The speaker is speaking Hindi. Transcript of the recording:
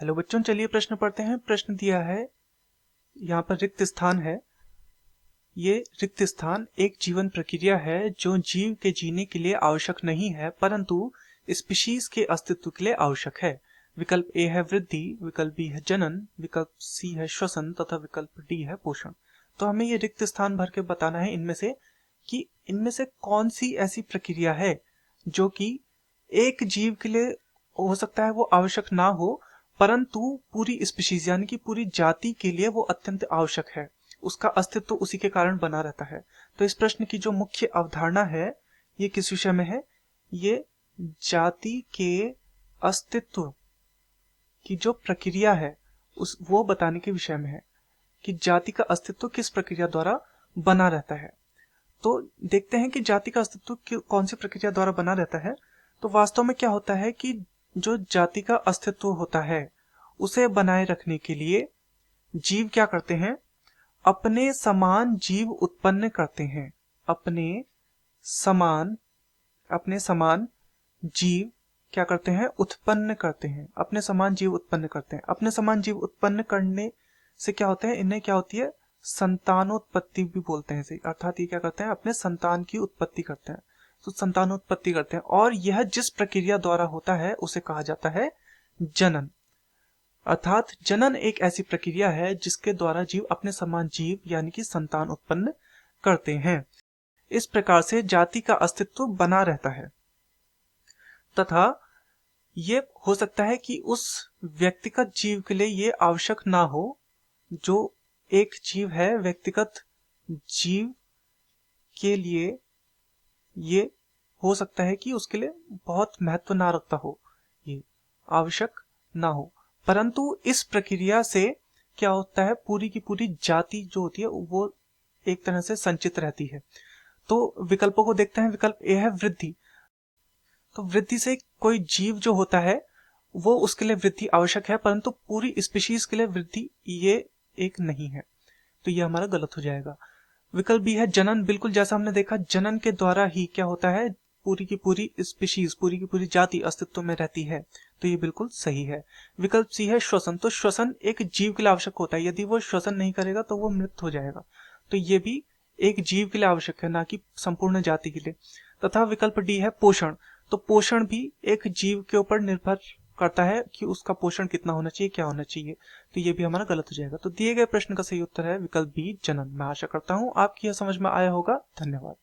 हेलो बच्चों, चलिए प्रश्न पढ़ते हैं। प्रश्न दिया है, यहाँ पर रिक्त स्थान है। ये रिक्त स्थान एक जीवन प्रक्रिया है जो जीव के जीने के लिए आवश्यक नहीं है, परंतु स्पीशीज के अस्तित्व के लिए आवश्यक है। विकल्प ए है वृद्धि, विकल्प बी है जनन, विकल्प सी है श्वसन तथा विकल्प डी है पोषण। तो हमें ये रिक्त स्थान भर के बताना है इनमें से कि इनमें से कौन सी ऐसी प्रक्रिया है जो कि एक जीव के लिए हो सकता है वो आवश्यक ना हो, परंतु पूरी स्पीशीज यानी कि पूरी जाति के लिए वो अत्यंत आवश्यक है, उसका अस्तित्व उसी के कारण बना रहता है। तो इस प्रश्न की जो मुख्य अवधारणा है ये किस विषय में है? ये जाति के अस्तित्व की जो प्रक्रिया है उस वो बताने के विषय में है कि जाति का अस्तित्व किस प्रक्रिया द्वारा बना रहता है। तो देखते हैं कि जाति का अस्तित्व कौन सी प्रक्रिया द्वारा बना रहता है। तो वास्तव में क्या होता है कि जो जाति का अस्तित्व होता है उसे बनाए रखने के लिए जीव क्या करते हैं? अपने समान जीव उत्पन्न करते हैं। अपने समान जीव क्या करते हैं? उत्पन्न करते हैं। अपने समान जीव उत्पन्न करते हैं। अपने समान जीव उत्पन्न करने से क्या होता है? इन्हें क्या होती है? संतानोत्पत्ति भी बोलते हैं इसे। अर्थात ये क्या करते हैं? अपने संतान की उत्पत्ति करते हैं। तो संतानोत्पत्ति करते हैं और यह जिस प्रक्रिया द्वारा होता है उसे कहा जाता है जनन। अर्थात जनन एक ऐसी प्रक्रिया है जिसके द्वारा जीव अपने समान जीव यानी कि संतान उत्पन्न करते हैं। इस प्रकार से जाति का अस्तित्व बना रहता है तथा ये हो सकता है कि उस व्यक्तिगत जीव के लिए ये आवश्यक ना हो। जो एक जीव है, व्यक्तिगत जीव के लिए ये हो सकता है कि उसके लिए बहुत महत्व ना रखता हो, ये आवश्यक ना हो, परंतु इस प्रक्रिया से क्या होता है? पूरी की पूरी जाति जो होती है वो एक तरह से संचित रहती है। तो विकल्पों को देखते हैं। विकल्प ए है वृद्धि। तो वृद्धि से कोई जीव जो होता है वो उसके लिए वृद्धि आवश्यक है, परंतु पूरी स्पीशीज के लिए वृद्धि ये एक नहीं है, तो ये हमारा गलत हो जाएगा। विकल्प बी है जनन। बिल्कुल जैसा हमने देखा, जनन के द्वारा ही क्या होता है? पूरी की पूरी स्पीशीज, पूरी की पूरी जाति अस्तित्व में रहती है, तो ये बिल्कुल सही है। विकल्प सी है श्वसन। तो श्वसन एक जीव के लिए आवश्यक होता है, यदि वो श्वसन नहीं करेगा तो वो मृत हो जाएगा, तो ये भी एक जीव के लिए आवश्यक है, ना कि संपूर्ण जाति के लिए। तथा विकल्प डी है पोषण। तो पोषण भी एक जीव के ऊपर निर्भर करता है कि उसका पोषण कितना होना चाहिए, क्या होना चाहिए, तो ये भी हमारा गलत हो जाएगा। तो दिए गए प्रश्न का सही उत्तर है विकल्प बी जनन। मैं आशा करता हूं आपकी यह समझ में आया होगा। धन्यवाद।